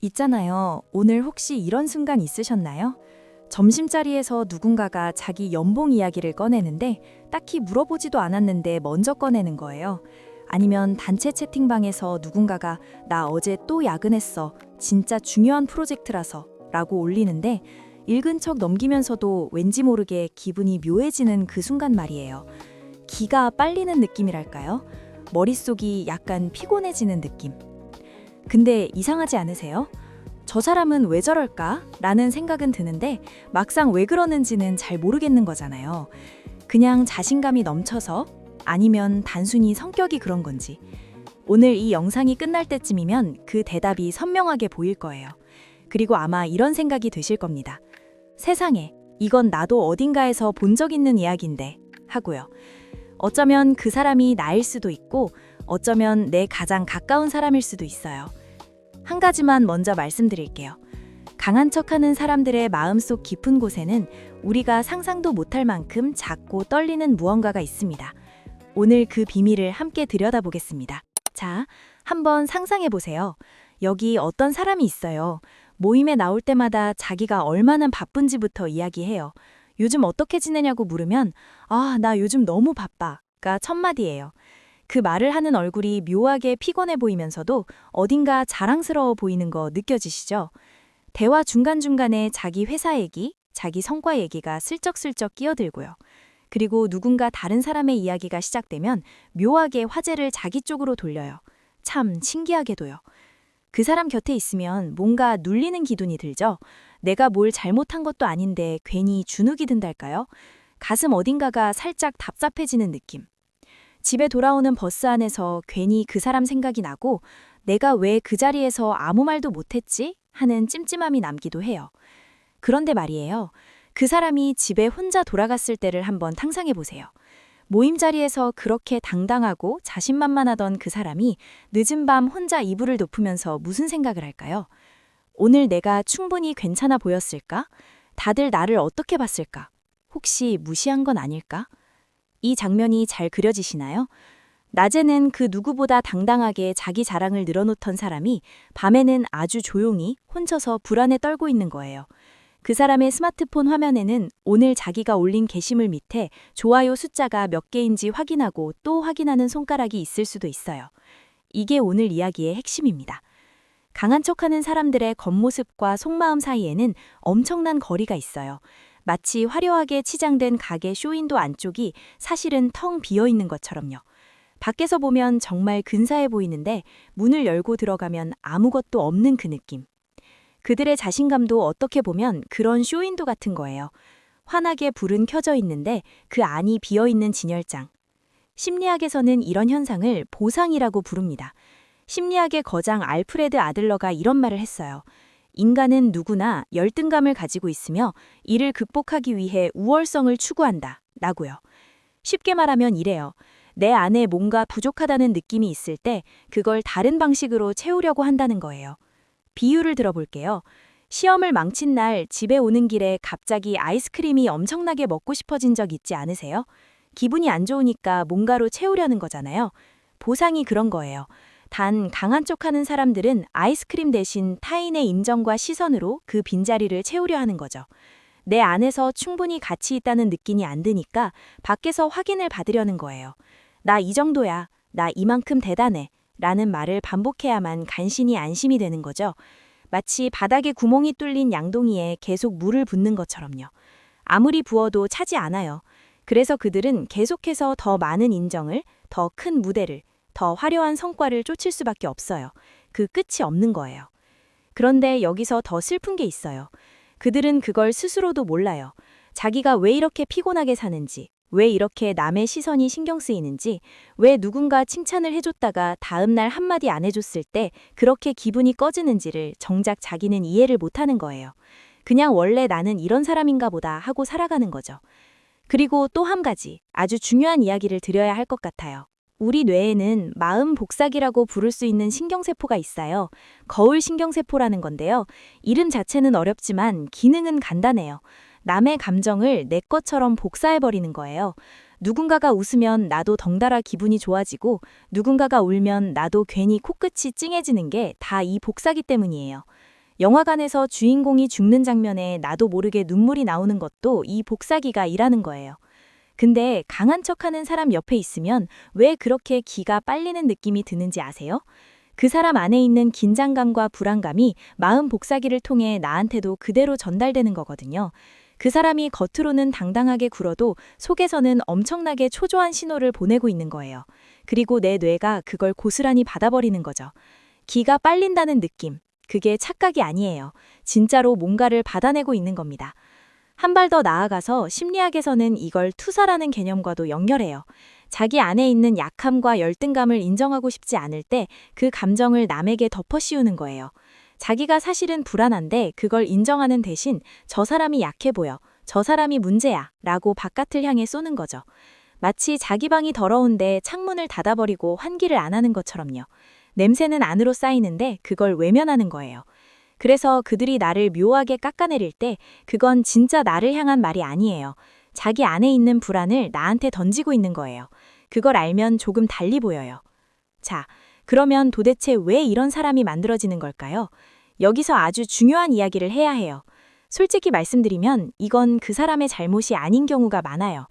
있잖아요. 오늘 혹시 이런 순간 있으셨나요? 점심자리에서 누군가가 자기 연봉 이야기를 꺼내는데 딱히 물어보지도 않았는데 먼저 꺼내는 거예요. 아니면 단체 채팅방에서 누군가가 나 어제 또 야근했어. 진짜 중요한 프로젝트라서 라고 올리는데 읽은 척 넘기면서도 왠지 모르게 기분이 묘해지는 그 순간 말이에요. 기가 빨리는 느낌이랄까요? 머릿속이 약간 피곤해지는 느낌. 근데 이상하지 않으세요? 저 사람은 왜 저럴까? 라는 생각은 드는데 막상 왜 그러는지는 잘 모르겠는 거잖아요. 그냥 자신감이 넘쳐서 아니면 단순히 성격이 그런 건지. 오늘 이 영상이 끝날 때쯤이면 그 대답이 선명하게 보일 거예요. 그리고 아마 이런 생각이 드실 겁니다. 세상에, 이건 나도 어딘가에서 본 적 있는 이야기인데 하고요. 어쩌면 그 사람이 나일 수도 있고 어쩌면 내 가장 가까운 사람일 수도 있어요. 한 가지만 먼저 말씀드릴게요. 강한 척하는 사람들의 마음속 깊은 곳에는 우리가 상상도 못할 만큼 작고 떨리는 무언가가 있습니다. 오늘 그 비밀을 함께 들여다보겠습니다. 자, 한번 상상해 보세요. 여기 어떤 사람이 있어요. 모임에 나올 때마다 자기가 얼마나 바쁜지부터 이야기해요. 요즘 어떻게 지내냐고 물으면 나 요즘 너무 바빠가 첫 마디예요. 그 말을 하는 얼굴이 묘하게 피곤해 보이면서도 어딘가 자랑스러워 보이는 거 느껴지시죠? 대화 중간중간에 자기 회사 얘기, 자기 성과 얘기가 슬쩍슬쩍 끼어들고요. 그리고 누군가 다른 사람의 이야기가 시작되면 묘하게 화제를 자기 쪽으로 돌려요. 참 신기하게도요. 그 사람 곁에 있으면 뭔가 눌리는 기분이 들죠? 내가 뭘 잘못한 것도 아닌데 괜히 주눅이 든달까요? 가슴 어딘가가 살짝 답답해지는 느낌. 집에 돌아오는 버스 안에서 괜히 그 사람 생각이 나고 내가 왜 그 자리에서 아무 말도 못했지? 하는 찜찜함이 남기도 해요. 그런데 말이에요. 그 사람이 집에 혼자 돌아갔을 때를 한번 상상해 보세요. 모임 자리에서 그렇게 당당하고 자신만만하던 그 사람이 늦은 밤 혼자 이불을 덮으면서 무슨 생각을 할까요? 오늘 내가 충분히 괜찮아 보였을까? 다들 나를 어떻게 봤을까? 혹시 무시한 건 아닐까? 이 장면이 잘 그려지시나요? 낮에는 그 누구보다 당당하게 자기 자랑을 늘어놓던 사람이 밤에는 아주 조용히 혼자서 불안에 떨고 있는 거예요. 그 사람의 스마트폰 화면에는 오늘 자기가 올린 게시물 밑에 좋아요 숫자가 몇 개인지 확인하고 또 확인하는 손가락이 있을 수도 있어요. 이게 오늘 이야기의 핵심입니다. 강한 척하는 사람들의 겉모습과 속마음 사이에는 엄청난 거리가 있어요. 마치 화려하게 치장된 가게 쇼윈도 안쪽이 사실은 텅 비어 있는 것처럼요. 밖에서 보면 정말 근사해 보이는데 문을 열고 들어가면 아무것도 없는 그 느낌. 그들의 자신감도 어떻게 보면 그런 쇼윈도 같은 거예요. 환하게 불은 켜져 있는데 그 안이 비어 있는 진열장. 심리학에서는 이런 현상을 보상이라고 부릅니다. 심리학의 거장 알프레드 아들러가 이런 말을 했어요. 인간은 누구나 열등감을 가지고 있으며 이를 극복하기 위해 우월성을 추구한다. 라고요. 쉽게 말하면 이래요. 내 안에 뭔가 부족하다는 느낌이 있을 때 그걸 다른 방식으로 채우려고 한다는 거예요. 비유를 들어볼게요. 시험을 망친 날 집에 오는 길에 갑자기 아이스크림이 엄청나게 먹고 싶어진 적 있지 않으세요? 기분이 안 좋으니까 뭔가로 채우려는 거잖아요. 보상이 그런 거예요. 단 강한 척하는 사람들은 아이스크림 대신 타인의 인정과 시선으로 그 빈자리를 채우려 하는 거죠. 내 안에서 충분히 가치 있다는 느낌이 안 드니까 밖에서 확인을 받으려는 거예요. 나 이 정도야. 나 이만큼 대단해. 라는 말을 반복해야만 간신히 안심이 되는 거죠. 마치 바닥에 구멍이 뚫린 양동이에 계속 물을 붓는 것처럼요. 아무리 부어도 차지 않아요. 그래서 그들은 계속해서 더 많은 인정을, 더 큰 무대를, 더 화려한 성과를 쫓을 수밖에 없어요. 그 끝이 없는 거예요. 그런데 여기서 더 슬픈 게 있어요. 그들은 그걸 스스로도 몰라요. 자기가 왜 이렇게 피곤하게 사는지, 왜 이렇게 남의 시선이 신경 쓰이는지, 왜 누군가 칭찬을 해줬다가 다음날 한마디 안 해줬을 때 그렇게 기분이 꺼지는지를 정작 자기는 이해를 못하는 거예요. 그냥 원래 나는 이런 사람인가 보다 하고 살아가는 거죠. 그리고 또 한 가지 아주 중요한 이야기를 드려야 할 것 같아요. 우리 뇌에는 마음 복사기라고 부를 수 있는 신경세포가 있어요. 거울 신경세포라는 건데요. 이름 자체는 어렵지만 기능은 간단해요. 남의 감정을 내 것처럼 복사해버리는 거예요. 누군가가 웃으면 나도 덩달아 기분이 좋아지고 누군가가 울면 나도 괜히 코끝이 찡해지는 게 다 이 복사기 때문이에요. 영화관에서 주인공이 죽는 장면에 나도 모르게 눈물이 나오는 것도 이 복사기가 일하는 거예요. 근데 강한 척하는 사람 옆에 있으면 왜 그렇게 기가 빨리는 느낌이 드는지 아세요? 그 사람 안에 있는 긴장감과 불안감이 마음 복사기를 통해 나한테도 그대로 전달되는 거거든요. 그 사람이 겉으로는 당당하게 굴어도 속에서는 엄청나게 초조한 신호를 보내고 있는 거예요. 그리고 내 뇌가 그걸 고스란히 받아버리는 거죠. 기가 빨린다는 느낌. 그게 착각이 아니에요. 진짜로 뭔가를 받아내고 있는 겁니다. 한 발 더 나아가서 심리학에서는 이걸 투사라는 개념과도 연결해요. 자기 안에 있는 약함과 열등감을 인정하고 싶지 않을 때 그 감정을 남에게 덮어씌우는 거예요. 자기가 사실은 불안한데 그걸 인정하는 대신 저 사람이 약해 보여, 저 사람이 문제야 라고 바깥을 향해 쏘는 거죠. 마치 자기 방이 더러운데 창문을 닫아버리고 환기를 안 하는 것처럼요. 냄새는 안으로 쌓이는데 그걸 외면하는 거예요. 그래서 그들이 나를 묘하게 깎아내릴 때 그건 진짜 나를 향한 말이 아니에요. 자기 안에 있는 불안을 나한테 던지고 있는 거예요. 그걸 알면 조금 달리 보여요. 자, 그러면 도대체 왜 이런 사람이 만들어지는 걸까요? 여기서 아주 중요한 이야기를 해야 해요. 솔직히 말씀드리면 이건 그 사람의 잘못이 아닌 경우가 많아요.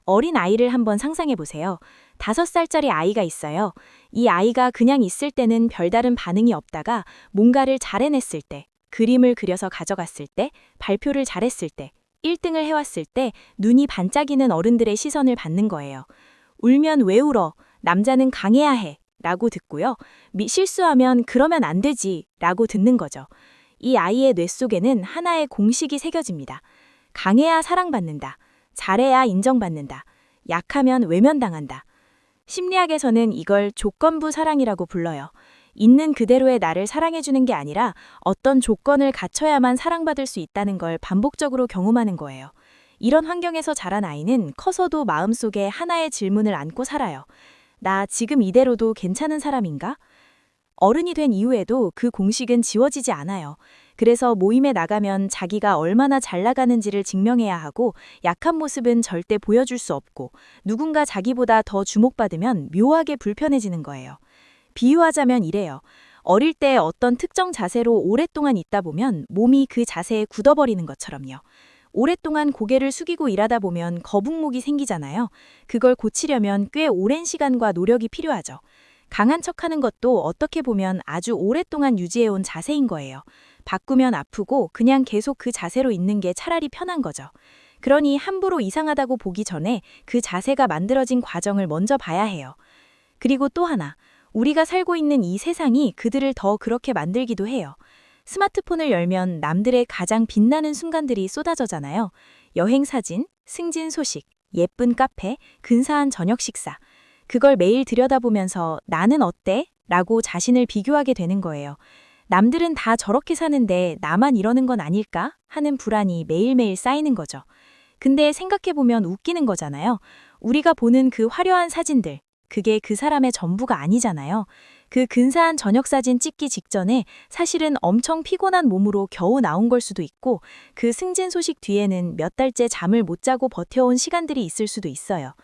어린 아이를 한번 상상해 보세요. 5살짜리 아이가 있어요. 이 아이가 그냥 있을 때는 별다른 반응이 없다가 뭔가를 잘 해냈을 때, 그림을 그려서 가져갔을 때, 발표를 잘했을 때, 1등을 해왔을 때 눈이 반짝이는 어른들의 시선을 받는 거예요. 울면 왜 울어? 남자는 강해야 해. 라고 듣고요. 실수하면 그러면 안 되지. 라고 듣는 거죠. 이 아이의 뇌 속에는 하나의 공식이 새겨집니다. 강해야 사랑받는다. 잘해야 인정받는다. 약하면 외면당한다. 심리학에서는 이걸 조건부 사랑이라고 불러요. 있는 그대로의 나를 사랑해주는 게 아니라 어떤 조건을 갖춰야만 사랑받을 수 있다는 걸 반복적으로 경험하는 거예요. 이런 환경에서 자란 아이는 커서도 마음속에 하나의 질문을 안고 살아요. 나 지금 이대로도 괜찮은 사람인가? 어른이 된 이후에도 그 공식은 지워지지 않아요. 그래서 모임에 나가면 자기가 얼마나 잘 나가는지를 증명해야 하고 약한 모습은 절대 보여줄 수 없고 누군가 자기보다 더 주목받으면 묘하게 불편해지는 거예요. 비유하자면 이래요. 어릴 때 어떤 특정 자세로 오랫동안 있다 보면 몸이 그 자세에 굳어버리는 것처럼요. 오랫동안 고개를 숙이고 일하다 보면 거북목이 생기잖아요. 그걸 고치려면 꽤 오랜 시간과 노력이 필요하죠. 강한 척하는 것도 어떻게 보면 아주 오랫동안 유지해온 자세인 거예요. 바꾸면 아프고 그냥 계속 그 자세로 있는 게 차라리 편한 거죠. 그러니 함부로 이상하다고 보기 전에 그 자세가 만들어진 과정을 먼저 봐야 해요. 그리고 또 하나, 우리가 살고 있는 이 세상이 그들을 더 그렇게 만들기도 해요. 스마트폰을 열면 남들의 가장 빛나는 순간들이 쏟아져잖아요. 여행 사진, 승진 소식, 예쁜 카페, 근사한 저녁 식사. 그걸 매일 들여다보면서 나는 어때? 라고 자신을 비교하게 되는 거예요. 남들은 다 저렇게 사는데 나만 이러는 건 아닐까? 하는 불안이 매일매일 쌓이는 거죠. 근데 생각해보면 웃기는 거잖아요. 우리가 보는 그 화려한 사진들, 그게 그 사람의 전부가 아니잖아요. 그 근사한 저녁 사진 찍기 직전에 사실은 엄청 피곤한 몸으로 겨우 나온 걸 수도 있고 그 승진 소식 뒤에는 몇 달째 잠을 못 자고 버텨온 시간들이 있을 수도 있어요.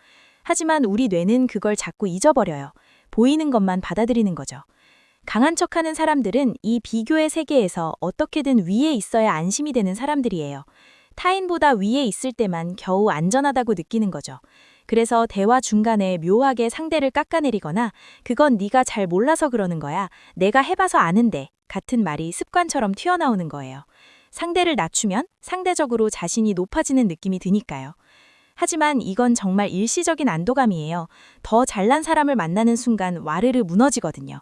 하지만 우리 뇌는 그걸 자꾸 잊어버려요. 보이는 것만 받아들이는 거죠. 강한 척하는 사람들은 이 비교의 세계에서 어떻게든 위에 있어야 안심이 되는 사람들이에요. 타인보다 위에 있을 때만 겨우 안전하다고 느끼는 거죠. 그래서 대화 중간에 묘하게 상대를 깎아내리거나 그건 네가 잘 몰라서 그러는 거야. 내가 해봐서 아는데 같은 말이 습관처럼 튀어나오는 거예요. 상대를 낮추면 상대적으로 자신이 높아지는 느낌이 드니까요. 하지만 이건 정말 일시적인 안도감이에요. 더 잘난 사람을 만나는 순간 와르르 무너지거든요.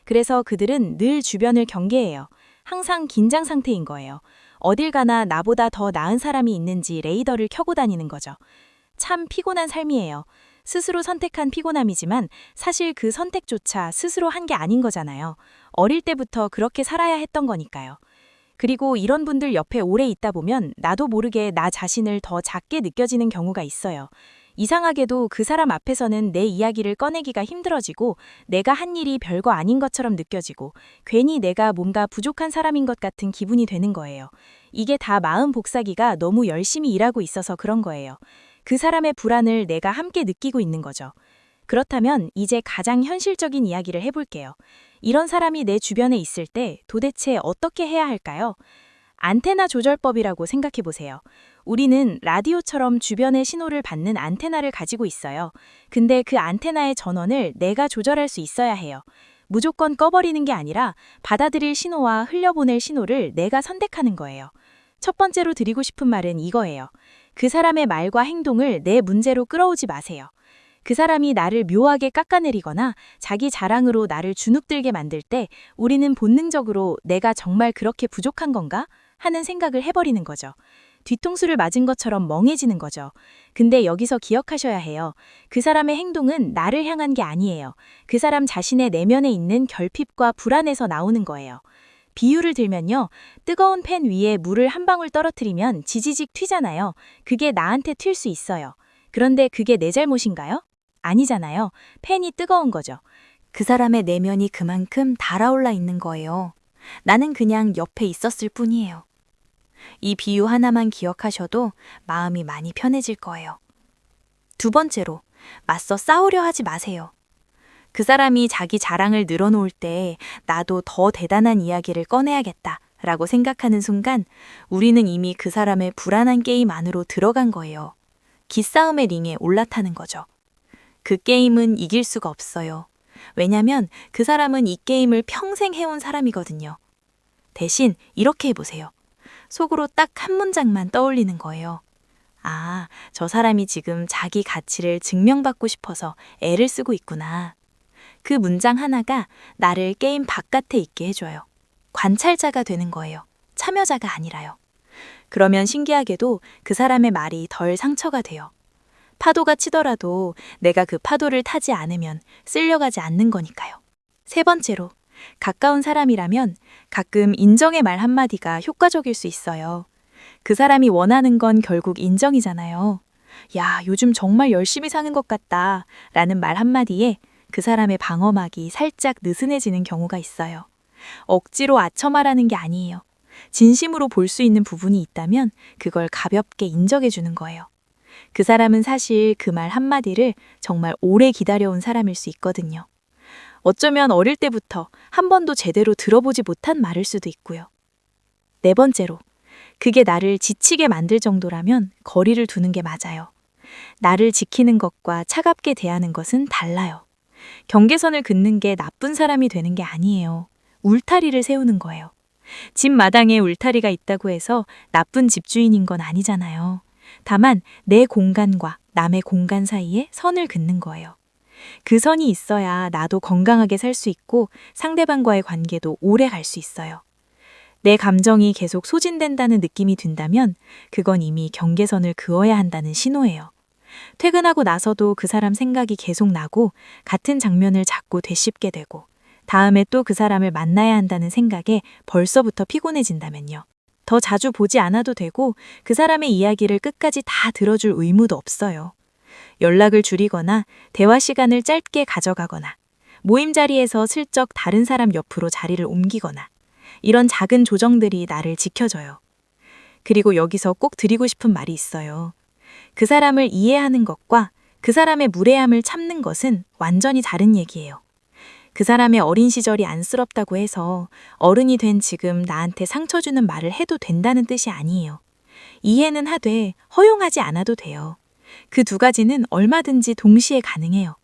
그래서 그들은 늘 주변을 경계해요. 항상 긴장 상태인 거예요. 어딜 가나 나보다 더 나은 사람이 있는지 레이더를 켜고 다니는 거죠. 참 피곤한 삶이에요. 스스로 선택한 피곤함이지만 사실 그 선택조차 스스로 한 게 아닌 거잖아요. 어릴 때부터 그렇게 살아야 했던 거니까요. 그리고 이런 분들 옆에 오래 있다 보면 나도 모르게 나 자신을 더 작게 느껴지는 경우가 있어요. 이상하게도 그 사람 앞에서는 내 이야기를 꺼내기가 힘들어지고 내가 한 일이 별거 아닌 것처럼 느껴지고 괜히 내가 뭔가 부족한 사람인 것 같은 기분이 되는 거예요. 이게 다 마음 복사기가 너무 열심히 일하고 있어서 그런 거예요. 그 사람의 불안을 내가 함께 느끼고 있는 거죠. 그렇다면 이제 가장 현실적인 이야기를 해볼게요. 이런 사람이 내 주변에 있을 때 도대체 어떻게 해야 할까요? 안테나 조절법이라고 생각해 보세요. 우리는 라디오처럼 주변의 신호를 받는 안테나를 가지고 있어요. 근데 그 안테나의 전원을 내가 조절할 수 있어야 해요. 무조건 꺼버리는 게 아니라 받아들일 신호와 흘려보낼 신호를 내가 선택하는 거예요. 첫 번째로 드리고 싶은 말은 이거예요. 그 사람의 말과 행동을 내 문제로 끌어오지 마세요. 그 사람이 나를 묘하게 깎아내리거나 자기 자랑으로 나를 주눅들게 만들 때 우리는 본능적으로 내가 정말 그렇게 부족한 건가? 하는 생각을 해버리는 거죠. 뒤통수를 맞은 것처럼 멍해지는 거죠. 근데 여기서 기억하셔야 해요. 그 사람의 행동은 나를 향한 게 아니에요. 그 사람 자신의 내면에 있는 결핍과 불안에서 나오는 거예요. 비유를 들면요. 뜨거운 팬 위에 물을 한 방울 떨어뜨리면 지지직 튀잖아요. 그게 나한테 튈 수 있어요. 그런데 그게 내 잘못인가요? 아니잖아요. 팬이 뜨거운 거죠. 그 사람의 내면이 그만큼 달아올라 있는 거예요. 나는 그냥 옆에 있었을 뿐이에요. 이 비유 하나만 기억하셔도 마음이 많이 편해질 거예요. 두 번째로, 맞서 싸우려 하지 마세요. 그 사람이 자기 자랑을 늘어놓을 때 나도 더 대단한 이야기를 꺼내야겠다 라고 생각하는 순간 우리는 이미 그 사람의 불안한 게임 안으로 들어간 거예요. 기싸움의 링에 올라타는 거죠. 그 게임은 이길 수가 없어요. 왜냐면 그 사람은 이 게임을 평생 해온 사람이거든요. 대신 이렇게 해보세요. 속으로 딱 한 문장만 떠올리는 거예요. 아, 저 사람이 지금 자기 가치를 증명받고 싶어서 애를 쓰고 있구나. 그 문장 하나가 나를 게임 바깥에 있게 해줘요. 관찰자가 되는 거예요. 참여자가 아니라요. 그러면 신기하게도 그 사람의 말이 덜 상처가 돼요. 파도가 치더라도 내가 그 파도를 타지 않으면 쓸려가지 않는 거니까요. 세 번째로, 가까운 사람이라면 가끔 인정의 말 한마디가 효과적일 수 있어요. 그 사람이 원하는 건 결국 인정이잖아요. 야, 요즘 정말 열심히 사는 것 같다 라는 말 한마디에 그 사람의 방어막이 살짝 느슨해지는 경우가 있어요. 억지로 아쳐 말하는 게 아니에요. 진심으로 볼 수 있는 부분이 있다면 그걸 가볍게 인정해 주는 거예요. 그 사람은 사실 그 말 한마디를 정말 오래 기다려온 사람일 수 있거든요. 어쩌면 어릴 때부터 한 번도 제대로 들어보지 못한 말일 수도 있고요. 네 번째로, 그게 나를 지치게 만들 정도라면 거리를 두는 게 맞아요. 나를 지키는 것과 차갑게 대하는 것은 달라요. 경계선을 긋는 게 나쁜 사람이 되는 게 아니에요. 울타리를 세우는 거예요. 집 마당에 울타리가 있다고 해서 나쁜 집주인인 건 아니잖아요. 다만 내 공간과 남의 공간 사이에 선을 긋는 거예요. 그 선이 있어야 나도 건강하게 살 수 있고 상대방과의 관계도 오래 갈 수 있어요. 내 감정이 계속 소진된다는 느낌이 든다면 그건 이미 경계선을 그어야 한다는 신호예요. 퇴근하고 나서도 그 사람 생각이 계속 나고 같은 장면을 자꾸 되씹게 되고 다음에 또 그 사람을 만나야 한다는 생각에 벌써부터 피곤해진다면요. 더 자주 보지 않아도 되고 그 사람의 이야기를 끝까지 다 들어줄 의무도 없어요. 연락을 줄이거나 대화 시간을 짧게 가져가거나 모임 자리에서 슬쩍 다른 사람 옆으로 자리를 옮기거나 이런 작은 조정들이 나를 지켜줘요. 그리고 여기서 꼭 드리고 싶은 말이 있어요. 그 사람을 이해하는 것과 그 사람의 무례함을 참는 것은 완전히 다른 얘기예요. 그 사람의 어린 시절이 안쓰럽다고 해서 어른이 된 지금 나한테 상처 주는 말을 해도 된다는 뜻이 아니에요. 이해는 하되 허용하지 않아도 돼요. 그 두 가지는 얼마든지 동시에 가능해요.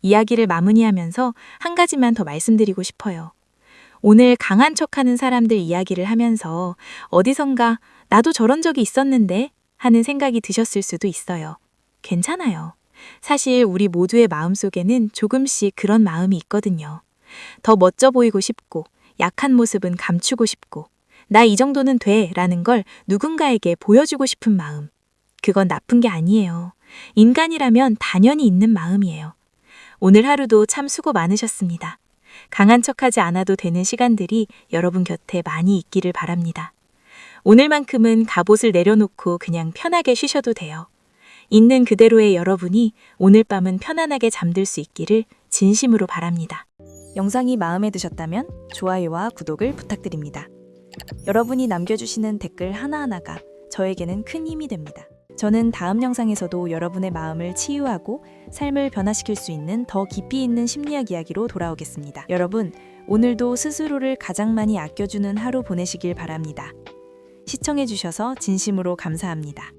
이야기를 마무리하면서 한 가지만 더 말씀드리고 싶어요. 오늘 강한 척하는 사람들 이야기를 하면서 어디선가 나도 저런 적이 있었는데 하는 생각이 드셨을 수도 있어요. 괜찮아요. 사실 우리 모두의 마음속에는 조금씩 그런 마음이 있거든요. 더 멋져 보이고 싶고 약한 모습은 감추고 싶고 나 이 정도는 돼 라는 걸 누군가에게 보여주고 싶은 마음. 그건 나쁜 게 아니에요. 인간이라면 당연히 있는 마음이에요. 오늘 하루도 참 수고 많으셨습니다. 강한 척하지 않아도 되는 시간들이 여러분 곁에 많이 있기를 바랍니다. 오늘만큼은 갑옷을 내려놓고 그냥 편하게 쉬셔도 돼요. 있는 그대로의 여러분이 오늘 밤은 편안하게 잠들 수 있기를 진심으로 바랍니다. 영상이 마음에 드셨다면 좋아요와 구독을 부탁드립니다. 여러분이 남겨주시는 댓글 하나하나가 저에게는 큰 힘이 됩니다. 저는 다음 영상에서도 여러분의 마음을 치유하고 삶을 변화시킬 수 있는 더 깊이 있는 심리학 이야기로 돌아오겠습니다. 여러분, 오늘도 스스로를 가장 많이 아껴주는 하루 보내시길 바랍니다. 시청해주셔서 진심으로 감사합니다.